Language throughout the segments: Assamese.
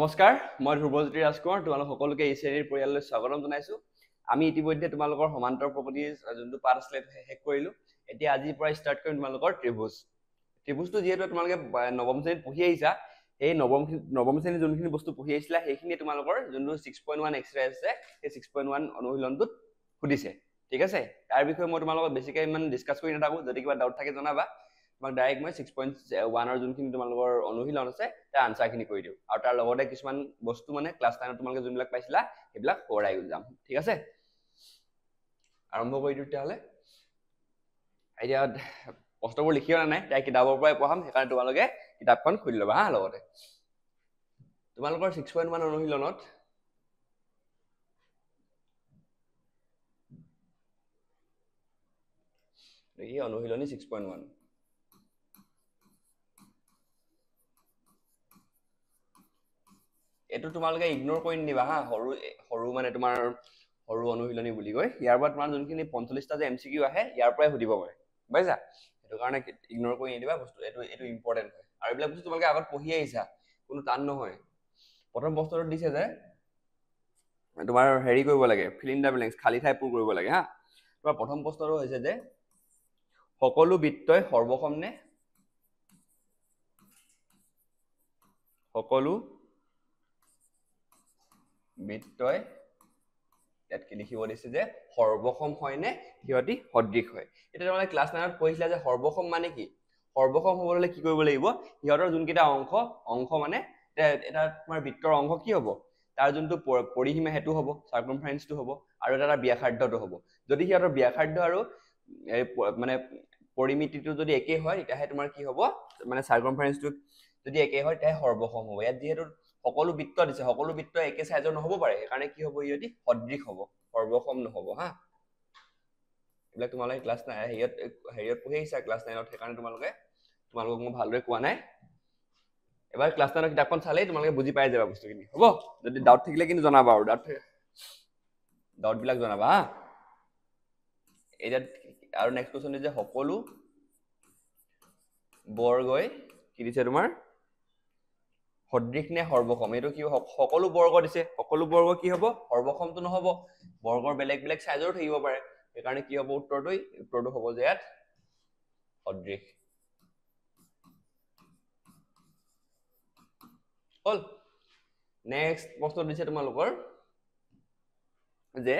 নমস্কাৰ মই ধ্ৰুৱজ্যোতি ৰাজকুমাৰ তোমালোক সকলোকে এই শ্ৰেণীৰ পৰিয়াললৈ স্বাগতম জনাইছো আমি ইতিমধ্যে তোমালোকৰ সমান্তৰ প্ৰকৃতিৰ যোনটো পাঠ আছিলে শেষ কৰিলো এতিয়া আজিৰ পৰা ষ্টাৰ্ট কৰিম তোমালোকৰ ত্ৰিভুজটো যেহেতু তোমালোকে নৱম শ্ৰেণীত পঢ়ি আহিছা এই নৱম শ্ৰেণীৰ যোনখিনি বস্তু পঢ়ি আহিছিলা সেইখিনি তোমালোকৰ যোনটো 6.1 এক্সট্ৰা আছে সেই 6.1 অনুশীলনটোত সুধিছে ঠিক আছে তাৰ বিষয়ে মই তোমালোকক বেছিকৈ ইমান ডিসকাস কৰি নাথাকো যদি কিবা ডাউট থাকে জনাবা তোমাক ডাইৰেক্ট মই 6.1 ৰ যোনখিনি তোমালোকৰ অনুশীলন আছে তাৰ আনসাৰখিনি কৰি দিও আৰু তাৰ লগতে কিছুমান বস্তু মানে ক্লাছ 9 ত তোমালোকে যোনবিলাক পাইছিলা সেইবিলাক পঢ়াই যাম ঠিক আছে আৰম্ভ কৰি দিও তেতিয়াহলে এতিয়া প্ৰশ্নবোৰ লিখিও নাই তাই কিতাপৰ পৰাই পঢ়াম সেইকাৰণে তোমালোকে কিতাপখন খুলি ল'বা হা লগতে তোমালোকৰ 6.1 অনুশীলনত এই অনুশীলনী 6.1 এটো তোমালোকে ইগনোৰ কৰি নিবা হা হৰু মানে তোমাৰ হৰু অনুশীলনী বুলি কয় ইয়াৰ পৰা তোমাৰ যোনখিনি 45টা যে এমসিকিউ আহে ইয়াৰ পৰাই সুধিব পাৰে বুজিছা এটো কাৰণে ইগনোৰ কৰি নিদিবা বস্তু এটো ইম্পৰ্টেন্ট হয় আৰু এইবিলাক বস্তু তোমালোকে আগত পঢ়ি আহিছা কোনো টান নহয় প্ৰথম প্ৰশ্নটো দিছে যে তোমাৰ হেৰি কৰিব লাগে ফিল ইন দা ব্ল্যাঙ্কস খালি ঠাই পূৰ কৰিব লাগে হা তোমাৰ প্ৰথম প্ৰশ্নটো হৈছে যে সকলো বৃত্তই সৰ্বসম নে সকলো বৃত্তই ইয়াত কি লিখিব দিছে যে সৰ্বসম হয় নে হিয়তি সদৃশ হয় এটা তোমালোকে ক্লাছ 9 ত পঢ়িছিলা যে সৰ্বসম মানে কি সৰ্বসম হ'বলৈ কি কৰিব লাগিব হিয়তৰ যোনকেইটা অংশ মানে এটা তোমাৰ বৃত্তৰ অংশ কি হ'ব তাৰ যোনটো পৰিসীমা হেতু হ'ব সাৰ্কামফাৰেন্সটো হ'ব আৰু এটা ব্যাসাৰ্ধটো হ'ব যদি হিয়তৰ ব্যাসাৰ্ধ আৰু মানে পৰিমিতিটো যদি একে হয় তেতিয়াহে তোমাৰ কি হ'ব মানে সাৰ্কামফাৰেন্সটো যদি একে হয় তেতিয়াহে সৰ্বসম হ'ব ইয়াত যেহেতু সকলো বৃত্ত দিছে সকলো বৃত্ত একে সাইজৰ নহব পাৰে সেইকাৰণে কি হ'ব ইয়তি সদৃশ হ'ব সৰ্বসম নহব হা এইবিলাক তোমালোকে ক্লাছ 9 হেৰিয়ত পঢ়ি আহিছা ক্লাছ 9 ত সেইকাৰণে তোমালোকক মই ভালদৰে কোৱা নাই এবাৰ ক্লাছ 9 ৰ কিতাপখন চালেই তোমালোকে বুজি পাই যাবা বস্তুখিনি হ'ব যদি ডাউট থাকিলে কিন্তু জনাবা আৰু ডাউট বিলাক জনাবা হা এটা আৰু নেক্সট কোৱেশ্চন যে সকলো বৰ্গই কি দিছে তোমাৰ সদৃশ নে সৰ্বসম এটো কি সকলো বৰ্গ দিছে সকলো বৰ্গ কি হ'ব সৰ্বসমটো নহব বৰ্গৰ বেলেগ বেলেগ সাইজৰ থাকিব পাৰে সেইকাৰণে কি হ'ব উত্তৰটো হ'ব যে ইয়াত সদৃশ হল নেক্সট প্ৰশ্ন দিছে তোমালোকৰ যে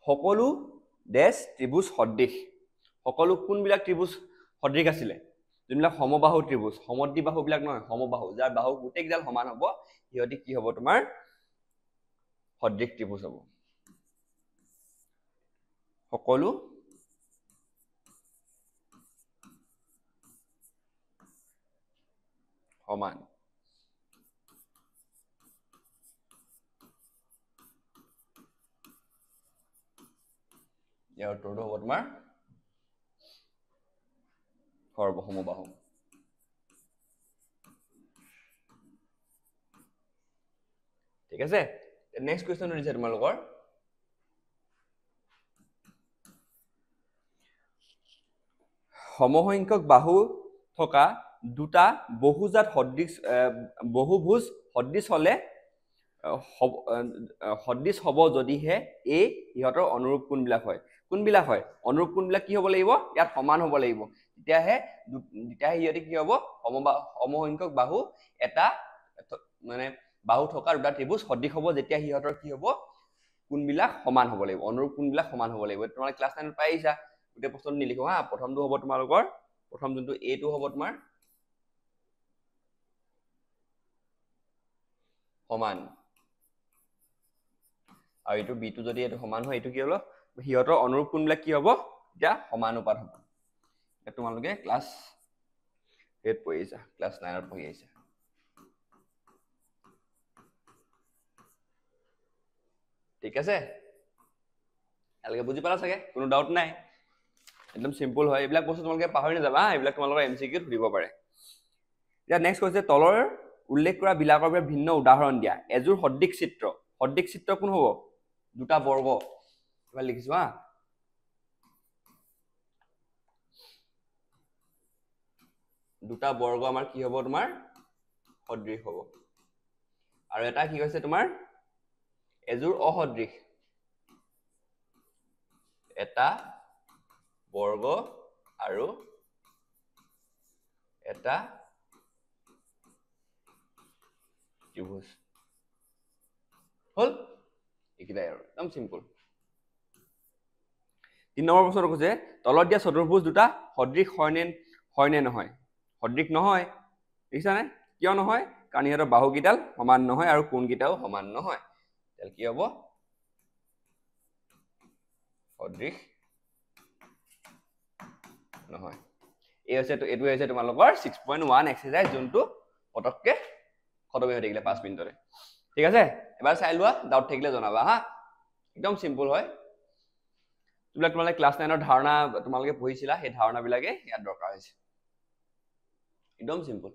সকলো ডেশ ত্ৰিভুজ সদৃশ সকলো কোনবিলাক ত্ৰিভুজ সদৃশ আছিলে যোনবিলাক সমবাহু ত্ৰিভুজ সমদ্বিবাহু বিলাক নহয় সমবাহু যাৰ বাহু গোটেইকেইডাল সমান হ'ব হিয়তি কি হ'ব তোমাৰ সদৃশ ত্ৰিভুজ হ'ব সকলো সমান ইয়াৰ উত্তৰটো হ'ব তোমাৰ সৰ্বসমবাহু ঠিক আছে নেক্সট কোৱেশ্চনটো দিছে তোমালোকৰ সমসংখ্যক বাহু থকা দুটা বহুজাত বহুভুজ সদৃশ হলে সদৃশ হ'ব যদিহে এই ইহঁতৰ অনুৰূপ কোনবিলাক হয় অনুৰূপ কোনবিলাক কি হ'ব লাগিব ইয়াত সমান হ'ব লাগিব তেতিয়াহে ইহঁতি কি হ'ব সমসংখ্যক বাহু এটা মানে বাহু থকা দুটা ত্ৰিভুজ সদৃশ হ'ব যেতিয়া ইহঁতৰ কি হ'ব কোনবিলাক সমান হ'ব লাগিব অনুৰূপ কোনবিলাক সমান হ'ব লাগিব তোমালোকে ক্লাছ 9 ত পাই আহিছা গোটেই প্ৰশ্নটো নিলিখো হা প্ৰথমটো হ'ব তোমালোকৰ প্ৰথম যোনটো এটো হ'ব তোমাৰ সমান আৰু এইটো বিটো যদি এটো সমান হয় এইটো কি হলো হিয়তৰ অনুৰূপ কোনবিলাক কি হ'ব এটা সমানুপাত হ'ব এটা তোমালোকে ক্লাছ 8 পঢ়ি আহিছা ক্লাছ 9 ত পঢ়ি আহিছা ঠিক আছে এলকে বুজি পালা চাগে কোনো ডাউট নাই একদম সিম্পল হয় এইবিলাক বস্তু তোমালোকে পাহৰি নাযাবা এইবিলাক তোমালোকৰ এমসিকিউ দিব পাৰে এতিয়া নেক্সট কৈছে তলৰ উল্লেখ কৰা বিলাকৰ বাবে ভিন্ন উদাহৰণ দিয়া এজোৰ সদৃশ চিত্ৰ কোন হ'ব দুটা বৰ্গ এবাৰ লিখিছো হা দুটা বৰ্গ আমাৰ কি হ'ব তোমাৰ সদৃশ হ'ব আৰু এটা কি কৈছে তোমাৰ এযোৰ অসদৃশ এটা বৰ্গ আৰু এটা ত্ৰিভুজ হল এইকেইটাই আৰু একদম সিম্পল 3 নম্বৰ প্ৰশ্নটো কৈছে তলত দিয়া চতুৰ্ভুজ দুটা সদৃশ হয়নে নহয় সদৃশ নহয় দেখিছানে কিয় নহয় কাৰণ ইহঁতৰ বাহুকেইডাল সমান নহয় আৰু কোণকেইটাও সমান নহয় তেল কি হ'ব সদৃশ নহয় এইটো হৈছে তোমালোকৰ 6.1 এক্সাৰসাইজ যোনটো পটককে খতম হৈ থাকিলে 5 মিনিটতে ঠিক আছে এবাৰ চাই লোৱা ডাউট থাকিলে জনাবা হা একদম সিম্পল হয় তোমালোকে ক্লাছ 9 ধাৰণা তোমালোকে পঢ়িছিলা সেই ধাৰণাবিলাকে ইয়াত দৰকাৰ হৈছে একদম সিম্পল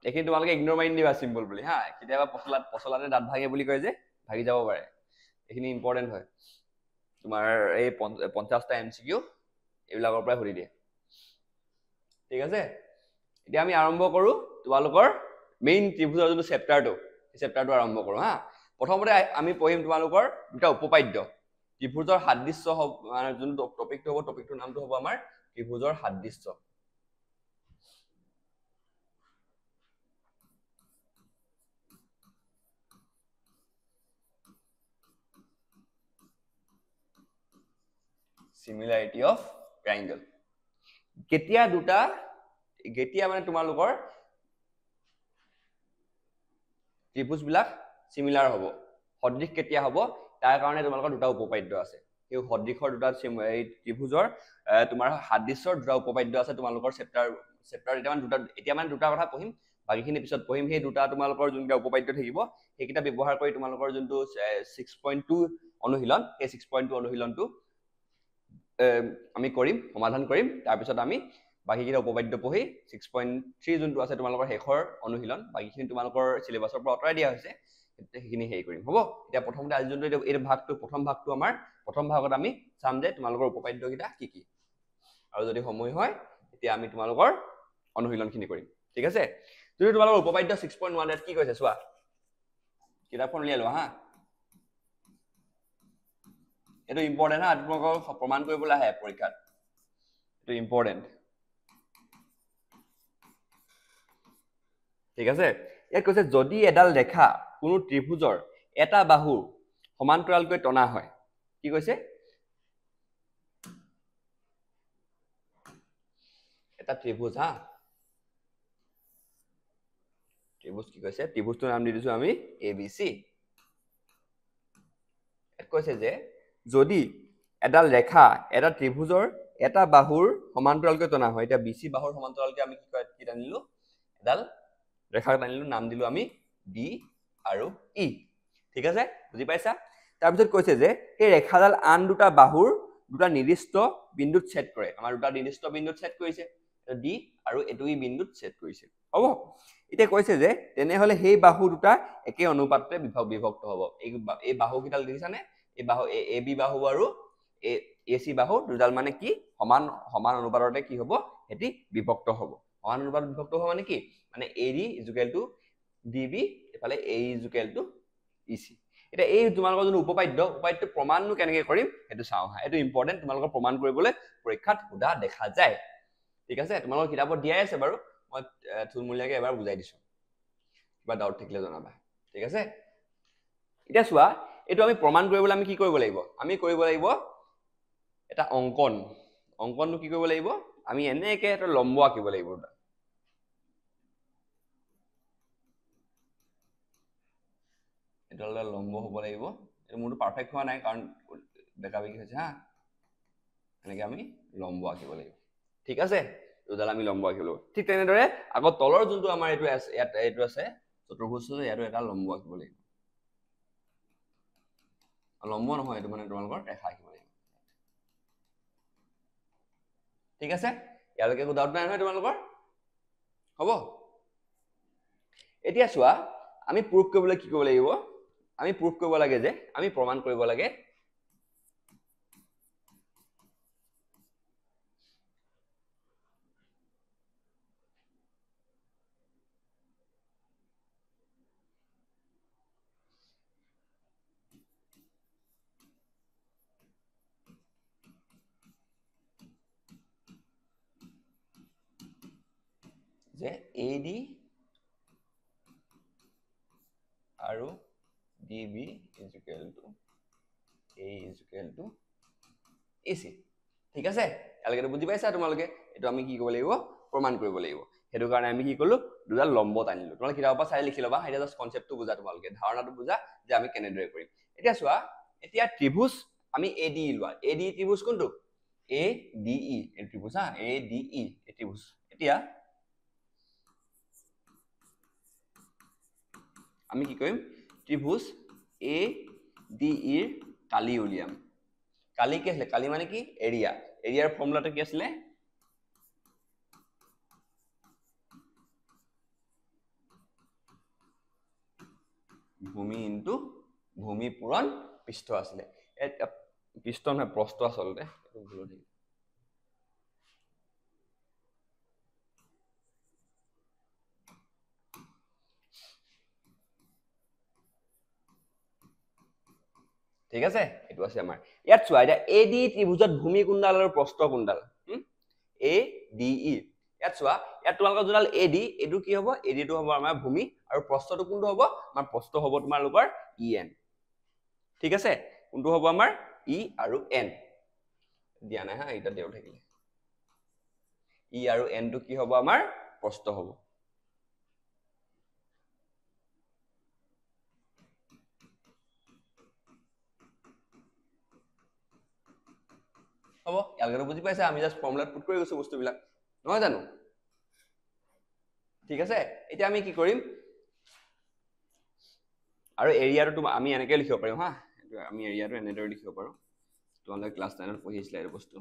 এইখিনি তোমালোকে ইগনোৰ মাৰি দিবা সিম্পল বুলি হা কেতিয়াবা পচলাতে দাঁত ভাঙে বুলি কয় যে ভাগি যাব পাৰে এইখিনি ইম্পৰ্টেণ্ট হয় তোমাৰ এই 50টা এমচিকিউ এইবিলাকৰ পৰাই সুধি দিয়ে ঠিক আছে এতিয়া আমি আৰম্ভ কৰো তোমালোকৰ মেইন ত্ৰিভুজৰ যোনটো চেপ্টাৰটো এই চেপ্টাৰটো আৰম্ভ কৰো হা প্ৰথমতে আমি পঢ়িম তোমালোকৰ দুটা উপপাদ্য ত্ৰিভুজৰ সাদৃশ্য মানে যোনটো টপিকটো হ'ব টপিকটোৰ নামটো হ'ব আমাৰ ত্ৰিভুজৰ সাদৃশ্য similarity of triangle কেতিয়া মানে তোমালোকৰ ত্ৰিভুজ বিলাক সিমিলাৰ হ'ব সদৃশ কেতিয়া হ'ব তাৰ কাৰণে তোমালোকৰ দুটা উপপাদ্য আছে এই সদৃশৰ দুটা এই ত্ৰিভুজৰ তোমাৰ সাদৃশ্যৰ দুটা উপপাদ্য আছে তোমালোকৰ চেপ্টাৰ এতিয়া মানে দুটা কথা পঢ়িম বাকিখিনি পিছত পঢ়িম সেই দুটা তোমালোকৰ যোনটা উপপাদ্য থাকিব সেইকেইটা ব্যৱহাৰ কৰি তোমালোকৰ যোনটো 6.2 অনুশীলন এই 6.2 অনুশীলনটো আমি কৰিম সমাধান কৰিম তাৰ পিছত আমি বাকিকেইটা উপপাদ্য পঢ়ি 6.3 যোনটো আছে তোমালোকৰ শেষৰ অনুশীলন বাকিখিনি তোমালোকৰ সিলেবাসৰ পৰা আঁতৰাই দিয়া হৈছে সেইখিনি হেৰি কৰিম হ'ব এতিয়া প্ৰথমতে আজি যোনটো এই ভাগটো প্ৰথম ভাগটো আমাৰ প্ৰথম ভাগত আমি চাম যে তোমালোকৰ উপপাদ্যকেইটা কি কি আৰু যদি সময় হয় তেতিয়া আমি তোমালোকৰ অনুশীলনখিনি কৰিম ঠিক আছে যদি তোমালোকৰ উপপাদ্য 6.1 কি কৈছে চোৱা কিতাপখন উলিয়াই লোৱা হা এইটো ইম্পৰ্টেণ্ট হা তোমালোকক প্ৰমাণ কৰিবলৈ আহে পৰীক্ষাত এইটো ইম্পৰ্টেণ্ট ঠিক আছে ইয়াত কৈছে যদি এডাল ৰেখা কোনো ত্ৰিভুজৰ এটা বাহু সমান্তৰালকৈ টনা হয় কি কৈছে এটা ত্ৰিভুজ হা ত্ৰিভুজ কি কৈছে ত্ৰিভুজটোৰ নাম দি দিছো আমি ABC ইয়াত কৈছে যে যদি এডাল ৰেখা এটা ত্ৰিভুজৰ এটা বাহুৰ সমান্তৰালকৈ টনা হয় এটা BC বাহুৰ সমান্তৰালকৈ আমি কি টানিলো এডাল ৰেখা টানিলো নাম দিলো আমি D আৰু E ঠিক আছে বুজি পাইছা তাৰ পিছত কৈছে যে এই ৰেখাডাল আন দুটা বাহুৰ দুটা নিৰ্দিষ্ট বিন্দুত ছেদ কৰে আমাৰ দুটা নিৰ্দিষ্ট বিন্দুত ছেদ কৰিছে D আৰু এটো E বিন্দুত ছেদ কৰিছে হ'ব এতিয়া কৈছে যে তেনেহলে সেই বাহু দুটা একে অনুপাতে বিভক্ত হ'ব এই বাহু কিডাল দেখিছানে এই বাহু AB বাহু আৰু AC বাহু দুডাল মানে কি সমান অনুপাততে কি হ'ব এটি বিভক্ত হ'ব সমান অনুপাতত বিভক্ত হ'ব মানে কি মানে AD DB এফালে AE EC এটা এই তোমালোকৰ যোন উপাদ্য প্ৰমাণনো কেনেকৈ কৰিম হেতু চাও হা এটো ইম্পৰ্টেন্ট তোমালোকৰ প্ৰমাণ কৰিবলৈ পৰীক্ষাত সুধা দেখা যায় ঠিক আছে তোমালোকৰ কিতাপত দিয়াই আছে বাৰু মই থুলমূলীয়াকৈ এবাৰ বুজাই দিছো কিবা ডাউট থাকিলে জনাবা ঠিক আছে এতিয়া চোৱা এটো আমি প্ৰমাণ কৰিবলৈ আমি কি কৰিব লাগিব আমি কৰিব লাগিব এটা অংকনটো কি কৰিব লাগিব আমি এনেকৈ এটা লম্ব আঁকিব লাগিব এটা লম্ব হ'ব লাগিব এটো মোৰটো পাৰফেক্ট হোৱা নাই কাৰণ বেকাবেকি হৈছে হা এনেকৈ আমি লম্ব আঁকিব লাগিব ঠিক আছে দুডাল আমি লম্ব আঁকিব লাগিব ঠিক তেনেদৰে আকৌ তলৰ যোনটো আমাৰ এইটো আছে ইয়াত এইটো আছে চতুৰ্ভুজটো ইয়াতো এটা লম্ব আঁকিব লাগিব লম্ব নহয় এইটো মানে তোমালোকৰ ৰেখা আঁকিব লাগিব ঠিক আছে ইয়ালৈকে একো ডাউট নাই নহয় তোমালোকৰ হ'ব এতিয়া চোৱা আমি প্ৰুফ কৰিবলৈ কি কৰিব লাগিব আমি প্ৰুফ কৰিব লাগে যে আমি প্ৰমাণ কৰিব লাগে যে AD আৰু DB is equal to A is equal to AC ঠিক আছে এলকে বুজি পাইছা তোমালোকে এটো আমি কি কৰিব লাগিব প্ৰমাণ কৰিব লাগিব হেতু কাৰণে আমি কি কলো দুটা লম্ব টানিলো তোমালোকে কিতাপৰ পৰা চাই লিখি লবা এটা জাস্ট কনসেপ্টটো বুজা তোমালোকে ধাৰণাটো বুজা যে আমি কেনেদৰে কৰিম এতিয়া চোৱা এতিয়া ত্ৰিভুজ আমি ADE লোৱা ADE ত্ৰিভুজ কোনটো ADE এই ত্ৰিভুজ হা ADE এই ত্ৰিভুজ এতিয়া আমি কি কৰিম ত্ৰিভুজ ADE এর কালি উলিয়াম কালি কি আছে কালি মানে কি এরিয়া এরিয়ার ফর্মুলাটা কি আছে ভূমি ইনটু ভূমি পূরণ পৃষ্ঠ আছে পৃষ্ঠ না প্রস্থ আসলে এটো ভুল হই ঠিক আছে এটো আছে আমাৰ ইয়াত চোৱা এটা ADE ত্ৰিভুজত ভূমি কোণডাল আৰু প্ৰস্থ কোণডাল ADE ইয়াত চোৱা ইয়াত তোমালোকৰ জোনাল AD এটো কি হ'ব AD টো হ'ব আমাৰ ভূমি আৰু প্ৰস্থটো কোনটো হ'ব আমাৰ প্ৰস্থ হ'ব তোমালোকৰ EN ঠিক আছে কোনটো হ'ব আমাৰ E আৰু N দিয়া নাই হা এটা দেও থাকিলে E আৰু N টো কি হ'ব আমাৰ প্ৰস্থ হ'ব হ'ব এলগেটো বুজি পাইছা আমি জাস্ট ফৰ্মুলাত পুট কৰি গৈছো বস্তুবিলাক নহয় জানো ঠিক আছে এতিয়া আমি কি কৰিম আৰু এৰিয়াটো আমি এনেকৈ লিখিব পাৰিম হা আমি এৰিয়াটো এনেদৰে লিখিব পাৰো তোমালোকে ক্লাস 9 ত পঢ়িছিলা এই বস্তু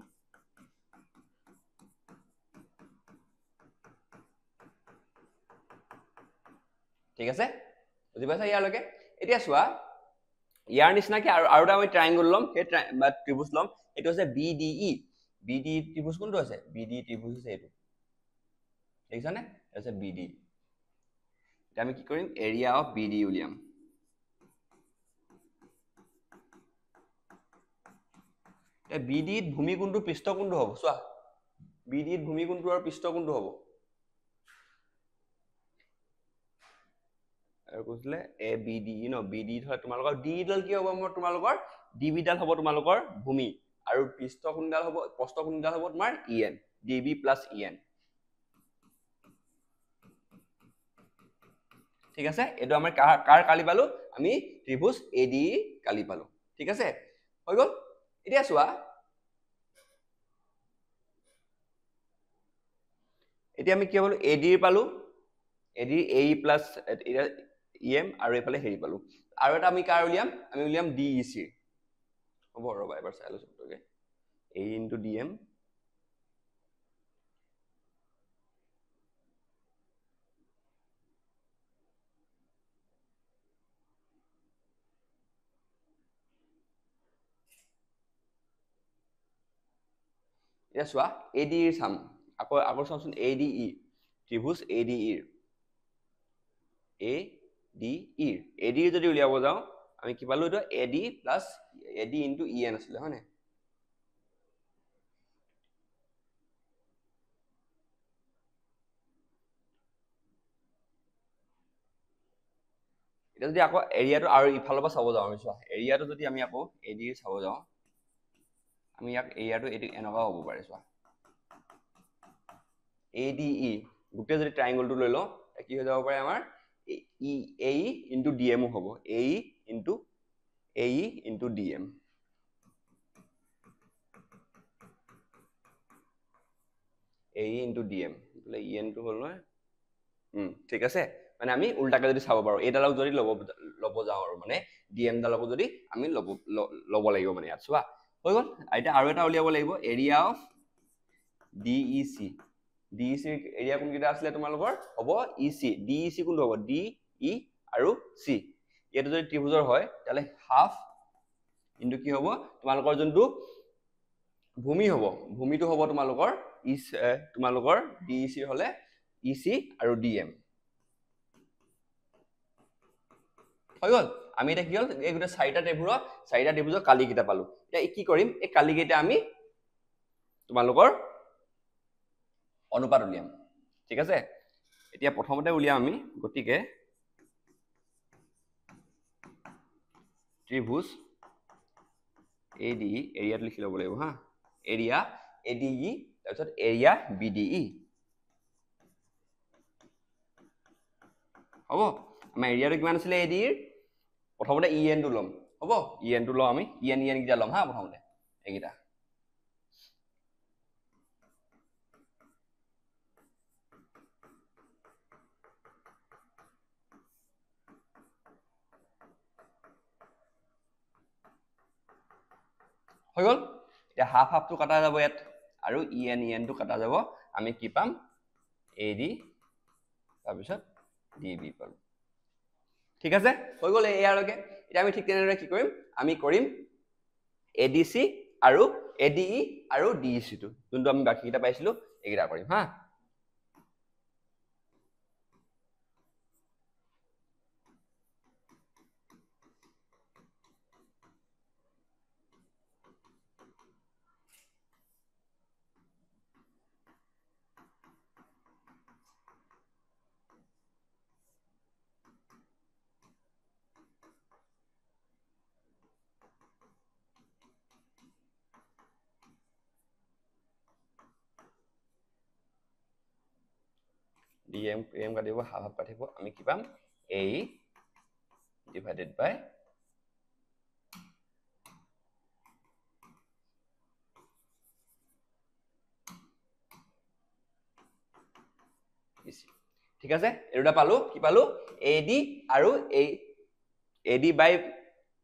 ঠিক আছে বুজি পাইছা ইয়ালৈকে এতিয়া চোৱা ইয়াৰ নিচিনা কি আৰু আমি ট্ৰায়াঙ্গল লম হে ত্ৰিভুজ লম এটো আছে BDE BDE ত্ৰিভুজ কোনটো আছে BDE ত্ৰিভুজ আছে এটো দেখিছানে আছে BDE এটা আমি কি কৰিম এৰিয়া অফ BDE উলিয়াম BDE ত ভূমি কোণটো পৃষ্ঠ কোণটো হ'ব চোৱা BDE ত ভূমি কোণটো আৰু পৃষ্ঠ কোণটো হ'ব আৰু কৈছিলে ABDE ন BDE হয় তোমালোকৰ DE ডাল কি হ'ব মোৰ তোমালোকৰ DB ডাল হ'ব তোমালোকৰ ভূমি আৰু পৃষ্ঠ কোণডাল হ'ব প্ৰস্থ কোণডাল হ'ব তোমাৰ EN DB + EN ঠিক আছে এটো আমাৰ কাৰ কালি পালো আমি ত্ৰিভুজ ADE কালি পালো ঠিক আছে হৈ গল এতিয়া চোৱা এতিয়া আমি কি পালো AD পালো AD AE + EM আৰু এফালে হেৰি পালো আৰু এটা আমি কাৰ উলিয়াম আমি উলিয়াম DEC হ'ব ৰবা এবাৰ চাই লৈছো তোকে A * DM এতিয়া চোৱা ADE চাম আকৌ চাওঁচোন ADE ত্ৰিভুজ ADE ADE যদি উলিয়াব যাও আমি কি পালো এটো AD + AD * EN আছিল হয় না এটা যদি আকৌ এৰিয়াটো আৰু ইফালৰ পৰা চাব যাও আমি চোৱা এৰিয়াটো যদি আমি আকৌ AD চাব যাও আমি ইয়াক এৰিয়াটো এটো এনেকুৱা হ'ব পাৰে চোৱা ADE গুটে যদি ট্ৰায়াঙ্গলটো লৈ লও কি হৈ যাব পাৰে আমাৰ AE * DM হ'ব AE * DM AE * DM বলে EN টো হল নহয় ঠিক আছে মানে আমি উল্টাকে যদি চাব পাৰো এই ডালক যদি লব যাও আৰু মানে DM ডালক যদি আমি লব লাগিব মানে ইয়াত চোৱা হৈ গল এটা আৰু এটা উলিয়াব লাগিব area of DEC DEC area কোন কিটা আছিল তোমালোকৰ হ'ব EC DEC কোনটো হ'ব DE আৰু C এটো যদি ত্ৰিভুজৰ হয় তাহলে হাফ ইনটু কি হ'ব তোমালোকৰ যোনটো ভূমি হ'ব ভূমিটো হ'ব তোমালোকৰ তোমালোকৰ DEC হলে EC আৰু DM হৈ গল আমি এটা কি হল এই গুটা চাৰিটা ত্ৰিভুজৰ কালি কিটা পালো এতিয়া কি কৰিম এই কালি কিটা আমি তোমালোকৰ অনুপাত উলিয়াম ঠিক আছে এতিয়া প্ৰথমতে উলিয়াম আমি গতিকে ত্ৰিভুজ ADE এৰিয়াটো লিখি ল'ব লাগিব হা এৰিয়া ADE তাৰপিছত এৰিয়া BDE হ'ব আমাৰ এৰিয়াটো কিমান আছিলে ADE প্ৰথমতে EN টো ল'ম হ'ব EN টো লওঁ আমি EN কিটা ল'ম হা প্ৰথমতে এইকিটা হৈ গ'ল এতিয়া হাফ টো কাটা যাব ইয়াত আৰু EN টো কাটা যাব আমি কি পাম AD তাৰপিছত DB পালো ঠিক আছে হৈ গ'ল ইয়াৰলৈকে এতিয়া আমি ঠিক তেনেদৰে কি কৰিম আমি কৰিম ADC আৰু ADE আৰু DEC টো যোনটো আমি বাকিটা পাইছিলো এইকেইটা কৰিম হা DM কাটিব হাফ কাটিব আমি কি পাম AE divided by BC ঠিক আছে এটা পালো কি পালো AD আৰু AD by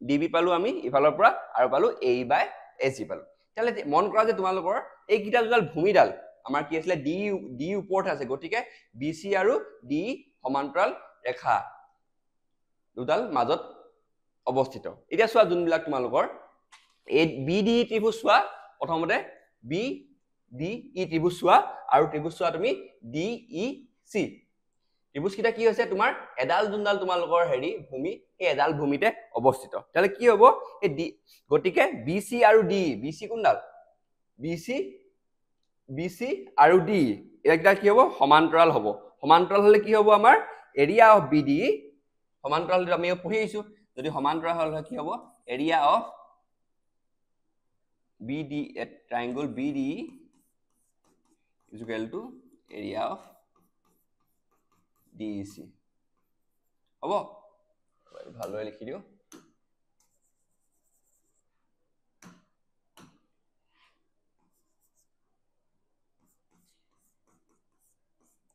DB পালো আমি ইফালৰ পৰা আৰু পালো AE by AC পালো তাহলে মন কৰা যে তোমালোকৰ এই কিটা দুডাল ভূমিডাল আমাৰ কি আছিল ডি ওপৰত আছে গটিকে BC আৰু DE সমান্তৰাল ৰেখা দুডাল মাজত অৱস্থিত এতিয়া চোৱা যোনবিলাক তোমালোকৰ BDE ত্ৰিভুজ চোৱা প্ৰথমতে BDE ত্ৰিভুজ চোৱা আৰু ত্ৰিভুজ চোৱা তুমি DEC ত্ৰিভুজ কিটা কি হৈছে তোমাৰ এডাল যোনডাল তোমালোকৰ হেৰি ভূমি এই এডাল ভূমিতে অৱস্থিত তাহলে কি হ'ব এই গটিকে BC আৰু DE BC কোনডাল BC আৰু DE এটা কি হ'ব সমান্তৰাল হ'ব সমান্তৰাল হলে কি হ'ব আমাৰ এৰিয়া অফ BDE সমান্তৰাল আমি পঢ়ি আহিছো যদি সমান্তৰাল হলে কি হ'ব area of BDE a triangle BDE is equal to area of DEC হ'ব ভালদৰে লিখি দিও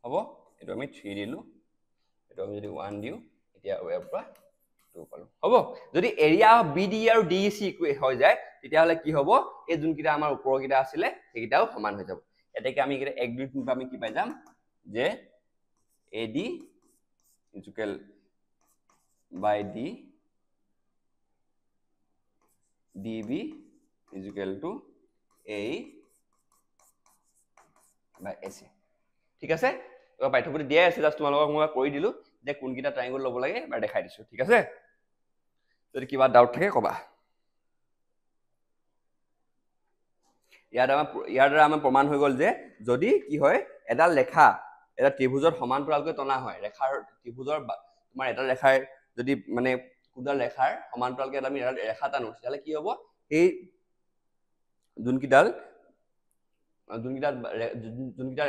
হ'ব এটো আমি 3 দিলো এটো আমি যদি 1 দিও এতিয়া ইয়াৰ পৰা 2 পালো হ'ব যদি এৰিয়া অফ BDE আৰু DEC হৈ যায় তেতিয়া হলে কি হ'ব এই যোন কিটা আমাৰ ওপৰৰ কিটা আছিল সেইকিটাও সমান হৈ যাব এটাকে আমি কিটা 1 2 3 আমি কি পাই যাম যে AD is equal by DB is equal to AE by AC ঠিক আছে তো পাঠ্যপুথি দিয়া আছে জাস্ট তোমালোকক মই কৰি দিলো যে কোন কিটা ট্ৰায়াঙ্গল লব লাগে বা দেখাই দিছো ঠিক আছে যদি কিবা ডাউট থাকে কবা ইয়াৰ দ্বাৰা আমাৰ প্ৰমাণ হৈ গল যে যদি কি হয় এডাল ৰেখা এটা ত্ৰিভুজৰ সমান্তৰালকৈ টনা হয় ৰেখাৰ ত্ৰিভুজৰ তোমাৰ এটা ৰেখাৰ যদি মানে কোনডাল ৰেখাৰ সমান্তৰালকৈ আমি ৰেখা টানো তাহলে কি হ'ব এই যোনকিডাল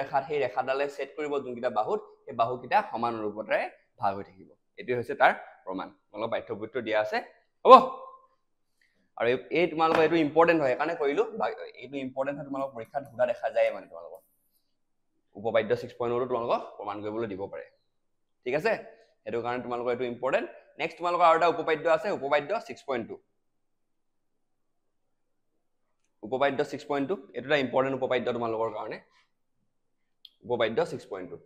ৰেখাত সেই ৰেখাডালে সেট কৰিব যোনকিটা বাহুত সেই বাহুকিটা সমান অনুপাতেৰে ভাগ হৈ থাকিব এটো হৈছে তাৰ প্ৰমাণ অলপ পাঠ্যপুথিত দিয়া আছে হ'ব আৰু এই তোমালোকৰ এটো ইম্পৰ্টেন্ট হয় কাৰণে কৰিলো এটো ইম্পৰ্টেন্ট হয় তোমালোকৰ পৰীক্ষাত হুদা দেখা যায় মানে তোমালোকৰ উপপাদ্য 6.0 তোমালোকক প্ৰমাণ কৰিবলৈ দিব পাৰে ঠিক আছে এটো কাৰণে তোমালোকৰ এটো ইম্পৰ্টেন্ট নেক্সট তোমালোকৰ আৰু এটা উপপাদ্য আছে উপপাদ্য 6.2 উপপাদ্য 6.2 এটা ইম্পৰ্টেন্ট উপপাদ্য তোমালোকৰ কাৰণে উপপাদ্য 6.2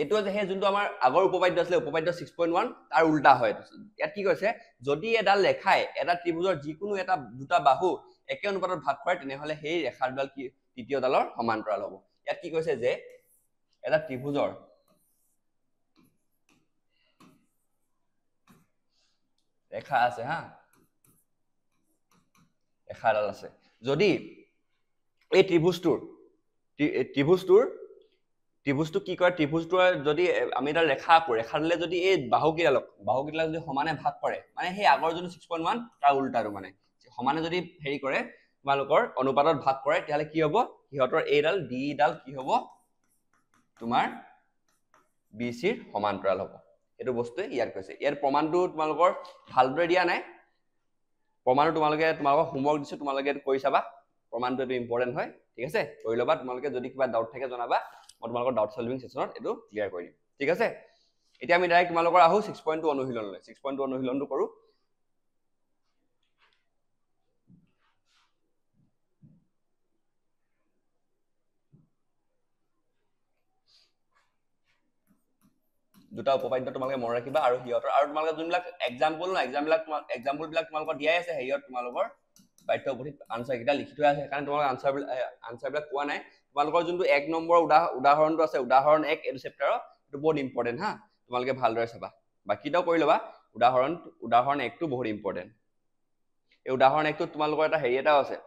এটো যে হে যোনটো আমাৰ আগৰ উপপাদ্য আছিল উপপাদ্য 6.1 তাৰ উল্টা হয় ইয়াত কি কৈছে যদি এডাল ৰেখাই এটা ত্ৰিভুজৰ যিকোনো এটা দুটা বাহু একে অনুপাতত ভাগ কৰে তেনেহলে সেই ৰেখাডাল কি তৃতীয় ডালৰ সমান্তৰাল হ'ব ইয়াত কি কৈছে যে এটা ত্ৰিভুজৰ ৰেখা আছে হা ৰেখা এডাল আছে যদি এই ত্ৰিভুজটো কি কৰে ত্ৰিভুজটোৰ যদি আমি এটা ৰেখা আঁকো ৰেখাডালে যদি এই বাহুকেইডালক যদি সমানে ভাগ কৰে মানে সেই আগৰ যোনটো 6.1 তাৰ উল্টাটো মানে সমানে যদি হেৰি কৰে তোমালোকৰ অনুপাতত ভাগ কৰে তেতিয়াহ'লে কি হ'ব সিহঁতৰ এইডাল ডি ডাল কি হ'ব তোমাৰ BCৰ সমান্তৰাল হ'ব এইটো বস্তুৱে ইয়াত কৈছে ইয়াৰ প্ৰমাণটো তোমালোকৰ ভালদৰে দিয়া নাই প্ৰমাণটো তোমালোকৰ হোমৱৰ্ক দিছো তোমালোকে এইটো কৰি চাবা প্ৰমাণটো এইটো ইম্পৰ্টেণ্ট হয় ঠিক আছে কৰি ল'বা তোমালোকে যদি কিবা ডাউট থাকে জনাবা মই তোমালোকৰ ডাউট সলভিং সেশনত এইটো ক্লিয়াৰ কৰি দিম ঠিক আছে এতিয়া আমি ডাইৰেক্ট তোমালোকৰ আহো 6.2 অনুশীলনলৈ 6.2 অনুশীলনটো কৰো দুটা উপপাদ্য তোমালোকে মনত ৰাখিবা আৰু হিয়তৰ আৰু তোমালোকে যোনবিলাক এক্সাম্পল বিলাক তোমালোকৰ দিয়াই আছে হেৰিয়ত তোমালোকৰ পাঠ্যপুথিত আনসাৰ কেইটা লিখি থোৱা আছে কাৰণ তোমালোকৰ আনসাৰ বিলাক পোৱা নাই তোমালোকৰ যোনটো 1 নম্বৰ উদাহৰণটো আছে উদাহৰণ 1 এইটো চেপ্টাৰৰ এইটো বহুত ইম্পৰ্টেন্ট হা তোমালোকে ভালদৰে চাবা বাকিটাও কৰি ল'বা উদাহৰণ 1 টো বহুত ইম্পৰ্টেন্ট এই উদাহৰণ 1 টো তোমালোকৰ এটা হেৰি এটা আছে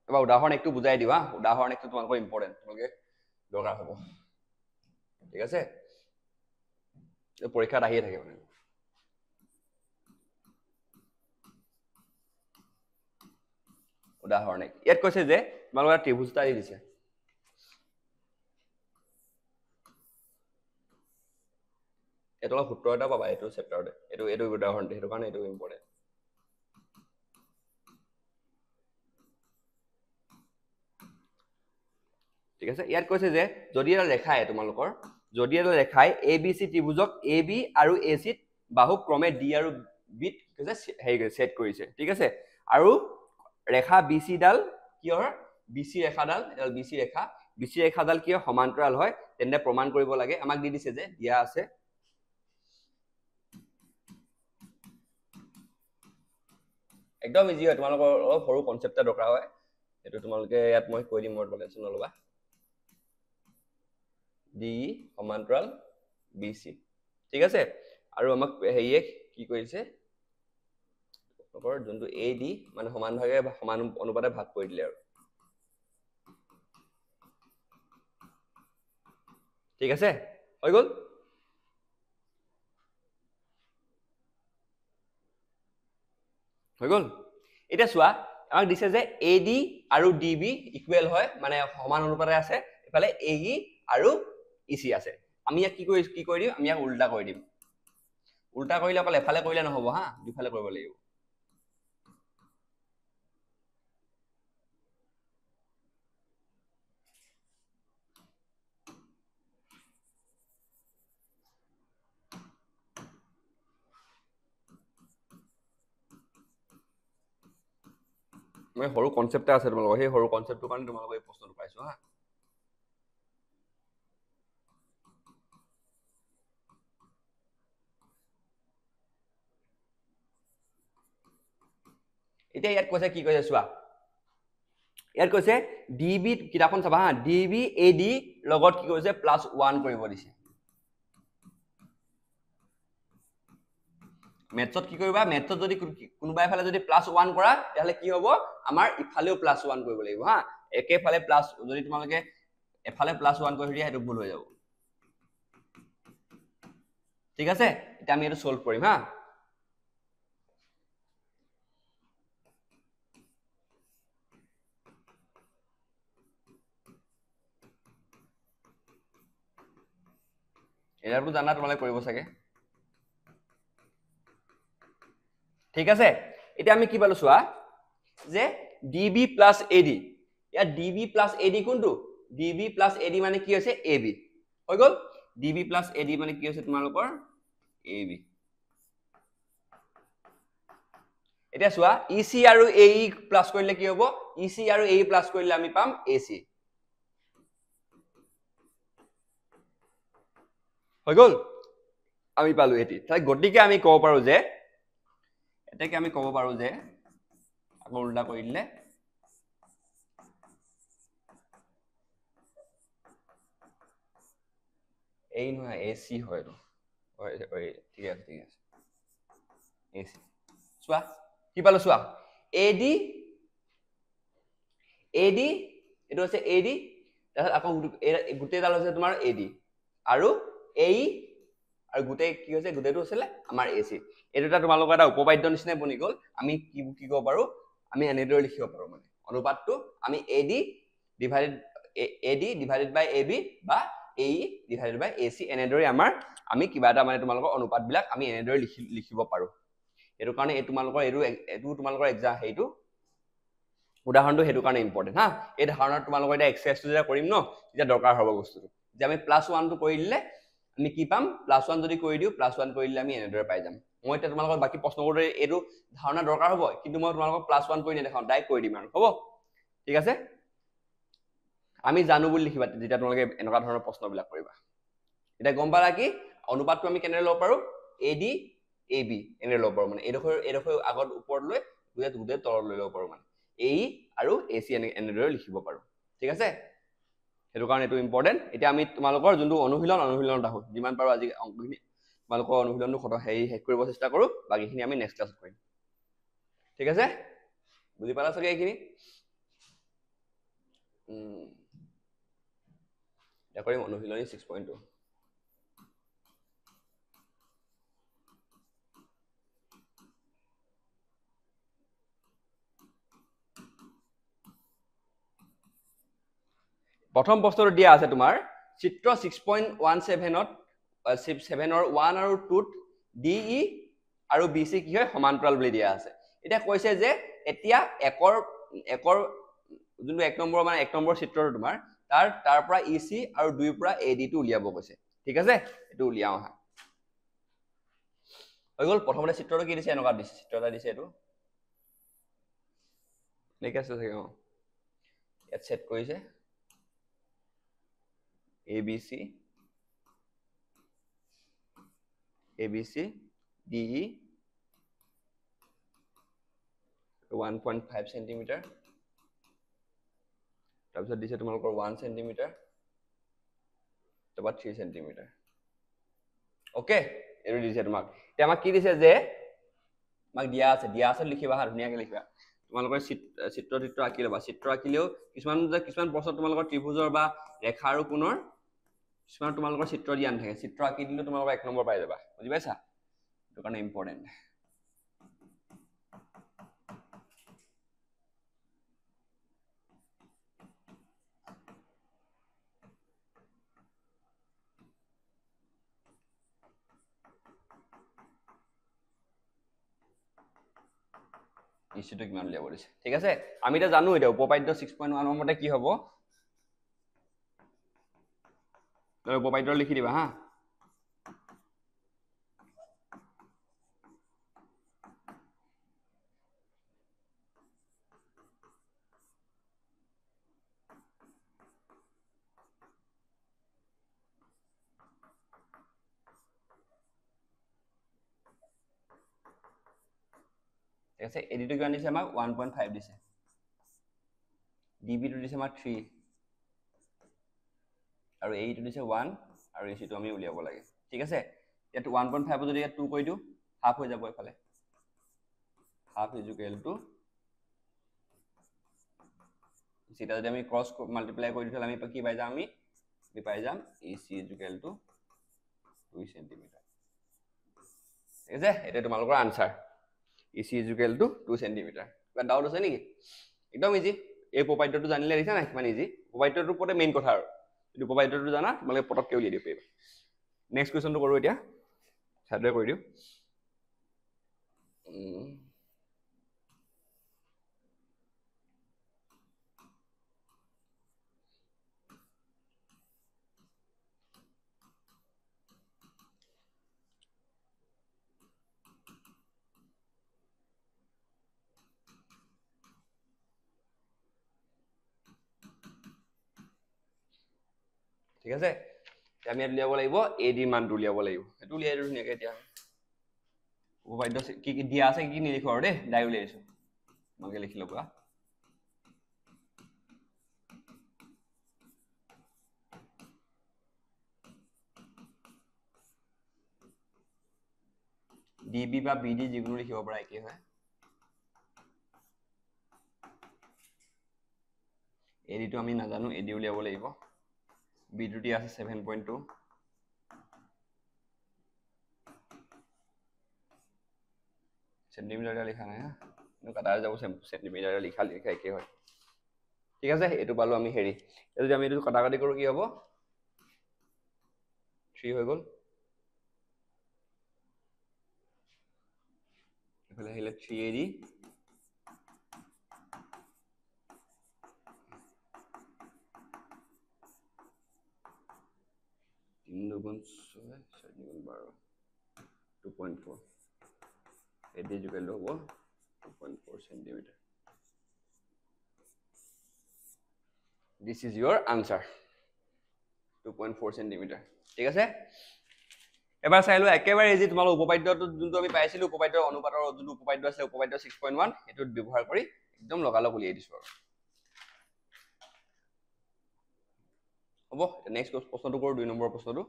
এবাৰ উদাহৰণ 1 টো বুজাই দিবা উদাহৰণ 1 টো তোমালোকৰ ইম্পৰ্টেন্ট তোমালোকে দৰকাৰ হ'ব ঠিক আছে পৰীক্ষাত আহিয়ে থাকে মানে উদাহৰণ ইয়াত কৈছে যে তোমালোকৰ ত্ৰিভুজ এটা দি দিছে এটা সূত্ৰ এটা পাবা এইটো চেপ্টাৰতে এইটো উদাহৰণতে সেইটো কাৰণে এইটো ইম্পৰ্টেন্ট ঠিক আছে ইয়াত কৈছে যে যদি এটা ৰেখাই তোমালোকৰ যদি এটা ৰেখাই ABC ত্ৰিভুজক AB আৰু AC ত বাহু ক্ৰমে D আৰু B ত হেৰি সেট কৰিছে ঠিক আছে আৰু ৰেখা BC ডাল কি হয় BC ৰেখাডাল কি হয় সমান্তৰাল হয় তেন্তে প্ৰমাণ কৰিব লাগে আমাক দি দিছে যে দিয়া আছে একদম ইজি হয় তোমালোকৰ অলপ সৰু কনসেপ্ট এটা দৰকাৰ হয় এটো তোমালোকে ইয়াত মই কৈ দিম মোৰ টেনচন নলবা ডি সমান্তৰাল BC ঠিক আছে আৰু আমাক হেইয়ে কি কৰিছে তোমালোকৰ যোনটো AD মানে সমান অনুপাতে ভাগ কৰি দিলে আৰু ঠিক আছে হৈ গল এটা চোৱা আমাক দিছে যে AD আৰু DB ইকুৱেল হয় মানে সমান অনুপাতে আছে এফালে AE আৰু EC আছে আমি ইয়াক কি কৰি দিম আমি ইয়াক উল্টা কৰি দিম উল্টা কৰিলে অকল এফালে কৰিলে নহব হা দুফালে কৰিব লাগিব মই সৰু কনসেপ্ট আছে তোমালোকৰ সেই সৰু কনসেপ্টৰ কাৰণে তোমালোকৰ এই প্ৰশ্নটো পাইছো হা এতিয়া ইয়াত কৈছে কি কৈছে চোৱা ইয়াত কৈছে DB কিতাপখন চাবা হা DB AD লগত কি কৈছে +1 কৰিব দিছে মেথছত কি কৰিবা মেথছত যদি কোনোবা এফালে যদি +1 কৰা তেতিয়াহলে কি হ'ব আমাৰ ইফালেও +1 কৰিব লাগিব হা একেফালে প্লাস যদি তোমালোকে এফালে +1 কৰি দিয়া হেতু ভুল হৈ যাব ঠিক আছে এটা আমি এটো সলভ কৰিম হা এৰাটো জানা তোমালোকে কৰিব চাগে ঠিক আছে এটা আমি কি পালো চোৱা যে DB + AD ইয়া DB + AD কোনটো DB + AD মানে কি হৈছে AB হৈ গল DB + AD মানে কি হৈছে তোমালোকৰ AB এটা চোৱা EC আৰু AE প্লাস কৰিলে কি হ'ব EC আৰু AE প্লাস কৰিলে আমি পাম AC হৈ গল আমি পালো এটি তাই গটিকে আমি কব পাৰো যে এটাকে আমি কব পাৰো যে আকৌ উল্টা কৰি দিলে এই নহয় AC হয় হয় ঠিক আছে AC চোৱা কি পালো চোৱা AD এটো আছে AD তাৰপিছত আকৌ গোটেইডাল হৈছে তোমাৰ AD আৰু AE আৰু গোটেই কি হৈছে গোটেইটো আছিল আমাৰ AC এই দুটা তোমালোকৰ এটা উপপাদ্য নিচিনা বনি গল আমি কি কৰিব পাৰো আমি এনেদৰে লিখিব পাৰো মানে অনুপাতটো আমি AD divided by AB বা AE divided by AC এনেদৰে আমাৰ আমি কিবা এটা মানে তোমালোকৰ অনুপাত বিলাক আমি এনেদৰে লিখিব পাৰো এটো কাৰণে এই তোমালোকৰ এটো তোমালোকৰ এক্সাম হেইটো উদাহৰণটো হেতু কাৰণে ইম্পৰ্টেন্ট হা এই ধাৰণা তোমালোকৰ এটা এক্সাৰসাইজটো যেটা কৰিম ন এটা দৰকাৰ হ'ব বস্তুটো যে আমি +1 টো কৰি দিলে আমি কি পাম +1 যদি কৰি দিও +1 কৰি দিলে আমি এনেদৰে পাই যাম মই এটা তোমালোকৰ বাকি প্ৰশ্নবোৰে এটো ধাৰণা দৰকাৰ হ'ব কিন্তু মই তোমালোকক +1 কৰি নেদেখাও ডাইৰেক্ট কৰি দিম আৰু হ'ব ঠিক আছে আমি জানো বুলি লিখিবা যেতিয়া তোমালোকে এনেকুৱা ধৰণৰ প্ৰশ্নবিলাক কৰিবা এটা গম পালা কি অনুপাতটো আমি কেনেৰে লব পাৰো AD AB এনে লব পাৰো মানে এডোখৰ আগত ওপৰত লৈ দুটা তলত লৈ লব পাৰো মানে AE আৰু AC এনেদৰে লিখিব পাৰো ঠিক আছে হেতু কাৰণে এটো ইম্পৰ্টেন্ট এতিয়া আমি তোমালোকৰ যোনটো অনুশীলনত আহো যিমান পাৰো আজি অংকখিনি তোমালোকৰ অনুশীলনটো শেষ কৰিব চেষ্টা কৰো বাকিখিনি আমি নেক্সট ক্লাছত কৰিম ঠিক আছে বুজি পালা সকে এইখিনি এটা কৰিম অনুশীলনী 6.2 প্ৰথম প্ৰশ্নটো দিয়া আছে তোমাৰ চিত্ৰ 6.17ত 7 ৰ 1 আৰু 2 ত DE আৰু BC কি হয় সমান্তৰাল বুলি দিয়া আছে এটা কৈছে যে এতিয়া একৰ যোনটো এক নম্বৰ চিত্ৰটো তোমাৰ তাৰ পৰা EC আৰু 2 ৰ পৰা AD টো উলিয়াব কৈছে ঠিক আছে এটো উলিয়াও হা হৈ গল প্ৰথমতে চিত্ৰটো কি দিছে এনেকুৱা দিছে চিত্ৰ এটা দিছে এটো লেখা আছে চাগে ইয়াত সেট কৰিছে ABC DE 1.5 cm তাৰপিছত দিছে তোমালোকৰ 1 cm তাৰপৰা 3 cm ওকে এটো দিছে তোমাক এতিয়া আমাক কি দিছে যে আমাক দিয়া আছে লিখিবা হা ধুনিয়াকে লিখিবা তোমালোকৰ চিত্ৰ আঁকি লবা চিত্ৰ আঁকিলেও কিছুমান প্ৰশ্ন তোমালোকৰ ত্ৰিভুজৰ বা ৰেখা আৰু কোণৰ কিছুমান তোমালোকৰ চিত্ৰ দিয়া নাথাকে চিত্ৰ আঁকি দিলে তোমালোকৰ 1 নম্বৰ পাই যাবা বুজি পাইছা এটো কাৰণে ইম্পৰ্টেন্ট ইস্যুটো কিমান উলিয়াব দিছে ঠিক আছে আমি এটা জানো এটা উপপাদ্য 6.1 মতে কি হ'ব উপপাদ্য লিখি দিবা হা ঠিক আছে AD টো কিমান দিছে আমাক 1.5 দিছে DB টো দিছে আমাক 3 আৰু AE টো দিছে 1 আৰু AC টো আমি উলিয়াব লাগে ঠিক আছে ইয়াত 1.5 যদি ইয়াত 2 কৰি দিও হাফ হৈ যাব এফালে হাফ ইকুৱেল টু সেটা যদি আমি ক্ৰস মাল্টিপ্লাই কৰি দিলে আমি কি পাই যাম আমি পাই যাম AC ইকুৱেল টু 2 cm ঠিক আছে এটা তোমালোকৰ answer AC equal to 2 cm কিবা ডাউট আছে নেকি একদম ইজি এই উপপাদ্যটো জানিলে দিছা না কিমান ইজি উপপাদ্যটোৰ ওপৰতে মেইন কথা আৰু যদি উপপাদ্যটো জানা তোমালোকে পটককে উলিয়াই দিব পাৰিবা নেক্সট কোৱেশ্চনটো কৰো এতিয়া সাদৰে কৰি দিও ঠিক আছে আমি উলিয়াব লাগিব AD মানটো উলিয়াব লাগিব এটো উলিয়াই দিও ধুনিয়াকে এতিয়া উপপাদ্য কি দিয়া আছে কি নিলিখো আৰু দে ডাই উলিয়াইছো তোমাকে লিখি লবা ডিবি বা বিডি যিকোনো লিখিব পাৰা একেই হয় এডিটো আমি নাজানো এডি উলিয়াব লাগিব বিডি আছে 7.2 সেন্টিমিটাৰ লিখা নাই হা কাটা যাব সেন্টিমিটাৰ লিখা একেই হয় ঠিক আছে এইটো পালো আমি হেৰি এই যদি আমি এইটো কাটাকাটি কৰো কি হ'ব 3 হৈ গ'ল এফালে আহিলে 3 এডি 3 দুগুণ 6 4 দুগুণ 12 2.4 এডি ইকুৱেল টু হ'ব 2.4 centimetre this is your answer 2.4 centimetre ঠিক আছে এবাৰ চাইলো একেবাৰে ইজি তোমালোক উপপাদ্যটো যোনটো আমি পাইছিলো উপপাদ্যৰ অনুপাতৰ যোনটো উপপাদ্য আছে উপপাদ্য 6.1 এটো ব্যৱহাৰ কৰি একদম লগালগ উলিয়াই দিছো আৰু হ'ব নেক্সট প্ৰশ্নটো কৰো 2 নম্বৰ প্ৰশ্নটো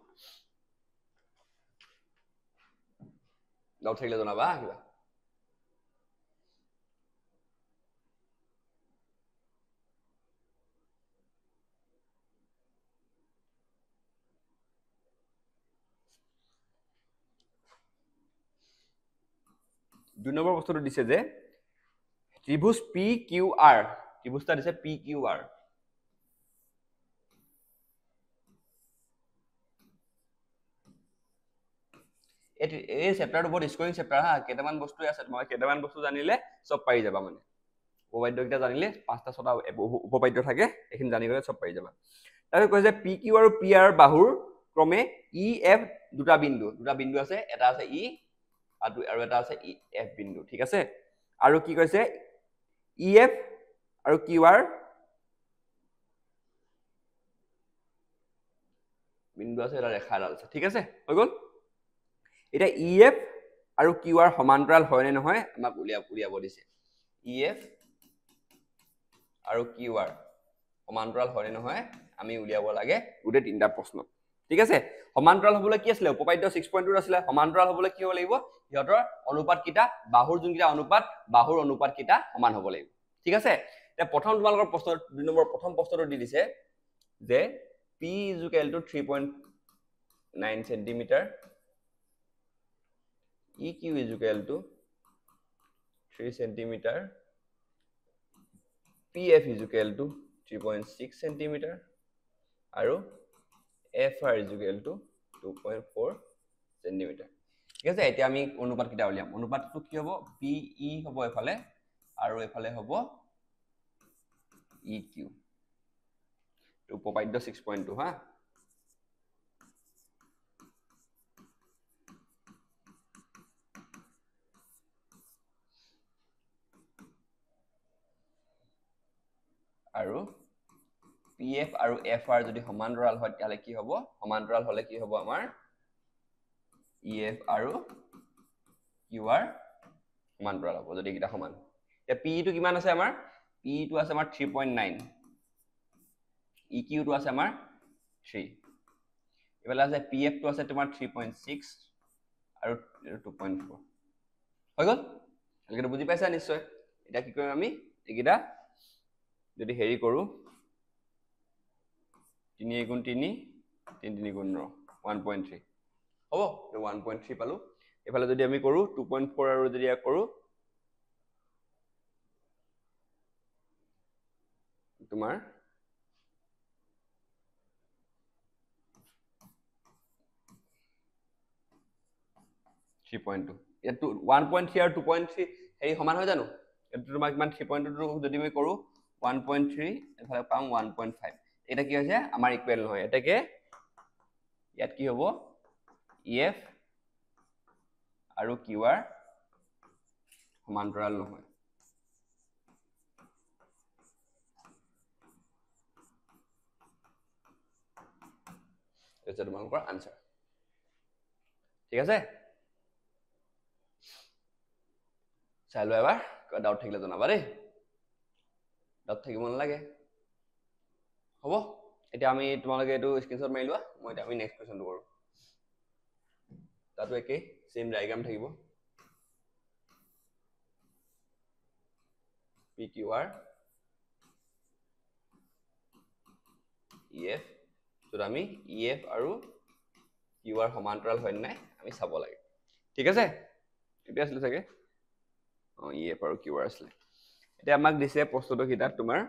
ডাউট থাকিলে জনাবা কিবা দুই নম্বৰ বস্তুটো দিছে যে ত্ৰিভুজ PQR ত্ৰিভুজটা দিছে PQR এই চেপ্টাৰটো বহুত স্কোৰিং চেপ্টাৰ হা কেটামান বস্তু আছে তোমাক কেটামান বস্তু জানিলে সব পাৰি যাবা মানে উপপাদ্যকেইটা জানিলে 5টা 6টা উপপাদ্য থাকে এইখিনি জানি গলে সব পাৰি যাবা তাৰপিছত কৈছে PQ আৰু PR বাহুৰ ক্ৰমে EF দুটা বিন্দু আছে এটা আছে E আৰু এটা আছে F বিন্দু ঠিক আছে আৰু কি কৈছে EF আৰু QR বিন্দু আছে এটা ৰেখা এডাল আছে ঠিক আছে হৈ গ'ল এটা EF আৰু QR সমান্তৰাল হয় নে নহয় আমাক উলিয়াব দিছে EF আৰু QR সমান্তৰাল হয় নে নহয় আমি উলিয়াব লাগে গুটে তিনটা প্ৰশ্ন ঠিক আছে সমান্তৰাল হবলৈ কি আছিল উপপাদ্য 6.2 আছিল সমান্তৰাল হবলৈ কি হ'ব লাগিব ইহতৰ অনুপাত কিটা বাহুৰ যোনকিটা অনুপাত বাহুৰ অনুপাত কিটা সমান হ'ব লাগিব ঠিক আছে তে প্ৰথম তোমালোকৰ প্ৰশ্ন 2 নম্বৰ প্ৰথম প্ৰশ্নটো দি দিছে যে P = 3.9 centimetre EQ = 3 centimetre PF = 3.6 centimetre আৰু FR = 2.4 সেন্টিমিটাৰ ঠিক আছে এতিয়া আমি অনুপাত কিটা উলিয়াম অনুপাতটো কি হ'ব PE হ'ব এফালে আৰু এফালে হ'ব EQ তো উপপাদ্য 6.2 হা আৰু PF আৰু FR যদি সমান্তৰাল হয় তাহলে কি হ'ব সমান্তৰাল হলে কি হ'ব আমাৰ EF আৰু QR সমান্তৰাল হ'ব যদি কিটা সমান এতিয়া PE টো কিমান আছে আমাৰ PE টো আছে আমাৰ 3.9 EQ টো আছে আমাৰ 3 এবেলা আছে PF টো আছে তোমাৰ 3.6 আৰু 2.4 হৈ গল এলকেটো বুজি পাইছা নিশ্চয় এটা কি কৰিম আমি একিটা যদি হেৰি কৰো 3 * 3 3 3 * 9 1.3 হ'ব 1.3 পালো এফালে যদি আমি কৰো 2.4 আৰু যদি কৰো তোমাৰ 3.2 এটো 1.3 আৰু 2.3 হেৰি সমান হয় জানো এটো তোমাক কিমান 3.2 যদি আমি কৰো 1.3 এফালে পাম 1.5 এটা কি হৈছে আমাৰ ইকুৱেল নহয় এটাকে ইয়াত কি হ'ব EF আৰু QR সমান্তৰাল নহয় এটা তোমালোকৰ আনসাৰ ঠিক আছে চাইলো এবাৰ ডাউট থাকিলে জনাবা দেই ডাউট থাকিব নালাগে হ'ব এতিয়া আমি তোমালোকে এটো স্ক্ৰিনশ্বট মাৰি লোৱা মই আমি নেক্সট কোৱেশ্চনটো কৰো তাতো একেই সেম ডায়াগ্ৰাম থাকিব PQR EF তো আমি EF আৰু QR সমান্তৰাল হয় নাই আমি চাব লাগে ঠিক আছে এটো আছিল চাগে EF আৰু QR আছিল এটা আমাক দিছে প্ৰশ্নটো কিতাপ তোমাৰ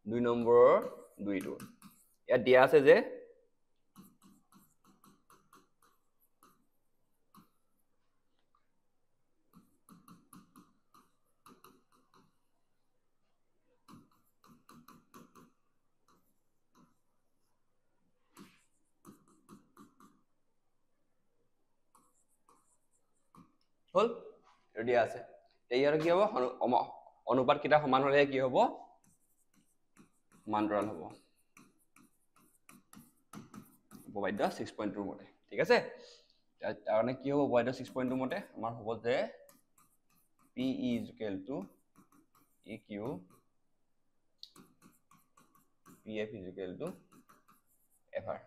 2 নম্বৰৰ 2 টো ইয়াত দিয়া আছে যে হল দিয়া আছে ইয়াৰ কি হ'ব অনুপাত কিটা সমান হলে কি হ'ব সমান্তৰাল হ'ব উপপাদ্য 6.2 মতে ঠিক আছে তাৰ কাৰণে কি হ'ব উপপাদ্য 6.2 মতে আমাৰ হ'ব যে PE = EQ PF = FR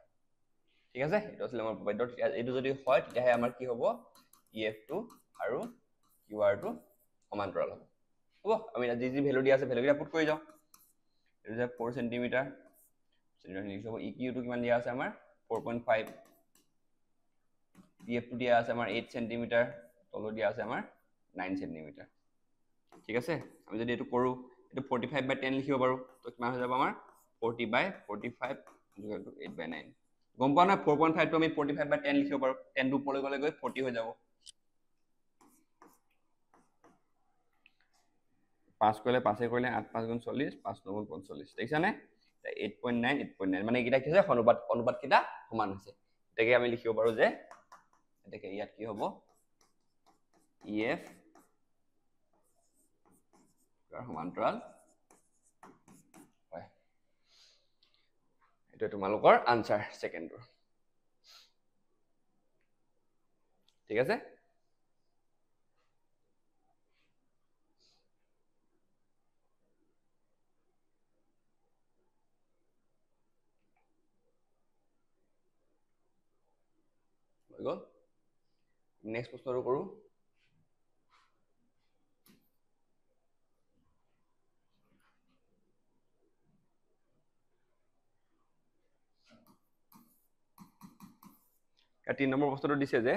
ঠিক আছে এটা আছিল আমাৰ উপপাদ্য এইটো যদি হয় তেতিয়া আমাৰ কি হ'ব EF টো আৰু QR টো সমান্তৰাল হ'ব হ'ব আমি যি যি ভ্যালু দিয়া আছে ভ্যালু কিটা পুট কৰি যাও এইটো যে 4 cm লিখিব EQ টো কিমান দিয়া আছে আমাৰ 4.5 PF টো দিয়া আছে আমাৰ 8 cm তলো দিয়া আছে আমাৰ 9 cm ঠিক আছে আমি যদি এটো কৰো এটো 45/10 লিখিব পাৰো তো কিমান হৈ যাব আমাৰ 40/45 = 8/9 গম পাও না 4.5 টো আমি 45/10 লিখিব পাৰো 10 টো ওপৰলৈ গলে গৈ 40 হৈ যাব 5 কৰিলে 5 কৰিলে 8 5 গুণ 40 5 9 গুণ 45 দেখিছা নে 8.9 8.9 মানে কিটা কি হৈছে অনুপাত কিটা সমান হৈছে এটাকে আমি লিখিব পাৰো যে এটাকে ইয়াত কি হ'ব EF সমান্তৰাল হয় এটা তোমালোকৰ আনসাৰ সেকেন্ডৰ ঠিক আছে হৈ গ'ল নেক্সট প্ৰশ্নটো কৰো ইয়াত 3 নম্বৰ প্ৰশ্নটো দিছে যে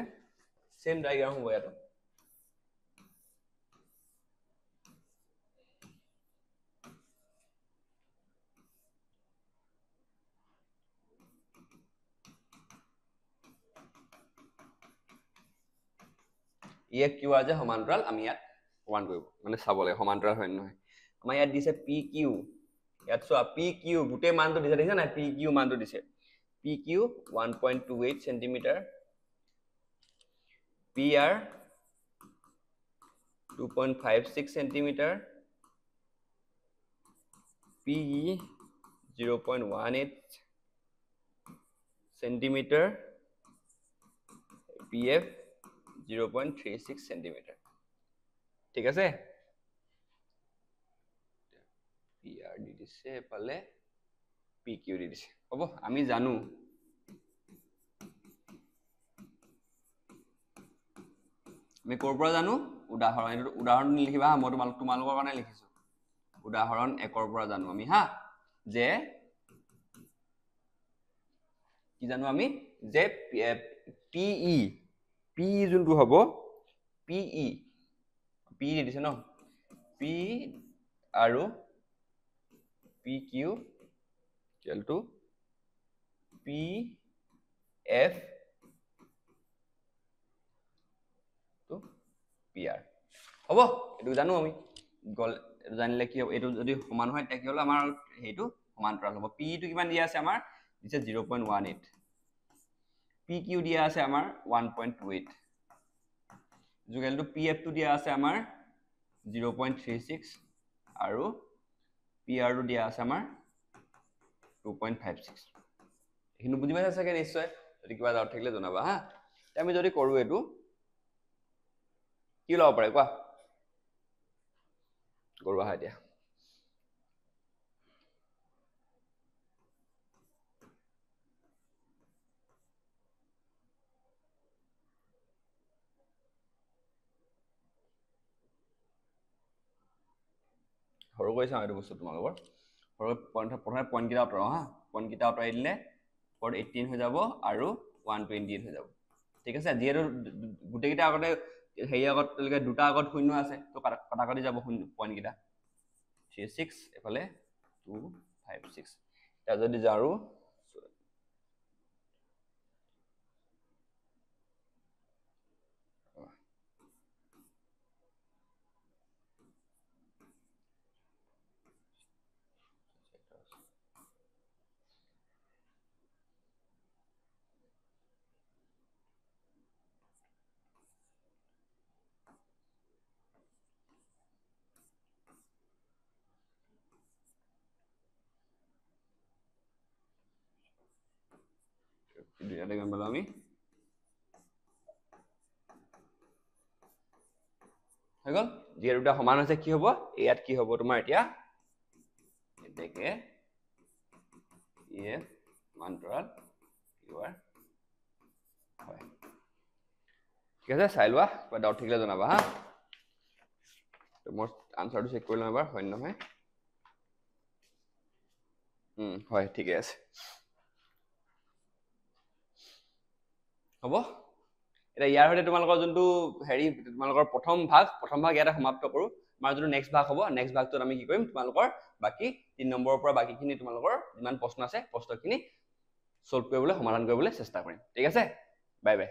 সেম ডায়াগ্ৰাম হ'ব ইয়াত EF QR যে সমান্তৰাল আমি ইয়াত প্ৰমাণ কৰিব মানে চাব লাগে সমান্তৰাল হয় নহয় আমাৰ ইয়াত দিছে PQ ইয়াত চোৱা PQ গুটে মানটো দিছে দেখিছা না PQ মানটো দিছে PQ 1.28 cm PR 2.56 cm PE 0.18 cm PF 0.36 cm ঠিক আছে PR দি দিছে পালে PQ দি দিছে হ'ব আমি জানো আমি কোৰ পৰা জানো উদাহৰণ লিখিবা মই তোমালোকৰ কাৰণে লিখিছো উদাহৰণ 1 ৰ পৰা জানো আমি হা যে কি জানো আমি যে PE যোনটো হ'ব PE দি দিছে ন P আৰু PQ = PF to PR হ'ব এটো জানো আমি গল জানিলে কি হ'ব এটো যদি সমান হয় তাকে হলো আমাৰ হেইটো সমান্তৰাল হ'ব P টো কিমান দিয়া আছে আমাৰ দিছে 0.18 PQ দিয়া আছে আমাৰ 1.28 যোগেল টু PF টো দিয়া আছে আমাৰ 0.36 আৰু PR টো দিয়া আছে আমাৰ 2.56 এখিনি বুজি পাইছা চাগে নিশ্চয় যদি কিবা ডাউট থাকিলে জনাবা হা আমি যদি কৰো এটো কি লব পাৰে কোৱা কৰবা হা দিয়া সৰু কৰি চাওঁ এইটো বস্তু তোমালোকৰ সৰু প্ৰথমে পইণ্ট কেইটা আঁতৰাও হা পইণ্ট কেইটা আঁতৰাই দিলে 18 হৈ যাব আৰু 128 হৈ যাব ঠিক আছে যিহেতু গোটেইকেইটা আগতে হেৰি আগত তেওঁলোকে দুটা আগত শূন্য আছে তো কাটাকাটি যাব শূন্য পইণ্ট কেইটা 36 এফালে 256 এটা যদি যাওঁ দুইটাতে গম পালো আমি হৈ গ'ল যিহেতু দুটা সমান হৈছে কি হ'ব ইয়াত কি হ'ব তোমাৰ এতিয়া এতেকে ইয়ে মান্তৰাল ইউআৰ হয় ঠিক আছে চাই লোৱা কিবা ডাউট থাকিলে জনাবা হা মোৰ আনসাৰটো চেক কৰি লওঁ এবাৰ হয় নহয় হয় ঠিকে আছে হ'ব এটা ইয়াৰ সৈতে তোমালোকৰ যোনটো হেৰি তোমালোকৰ প্ৰথম ভাগ ইয়াতে সমাপ্ত কৰো আমাৰ যোনটো নেক্সট ভাগ হ'ব নেক্সট ভাগটোত আমি কি কৰিম তোমালোকৰ বাকি 3 নম্বৰৰ পৰা বাকিখিনি তোমালোকৰ যিমান প্ৰশ্ন আছে প্ৰশ্নখিনি সলভ কৰিবলৈ সমাধান কৰিবলৈ চেষ্টা কৰিম ঠিক আছে বাই বাই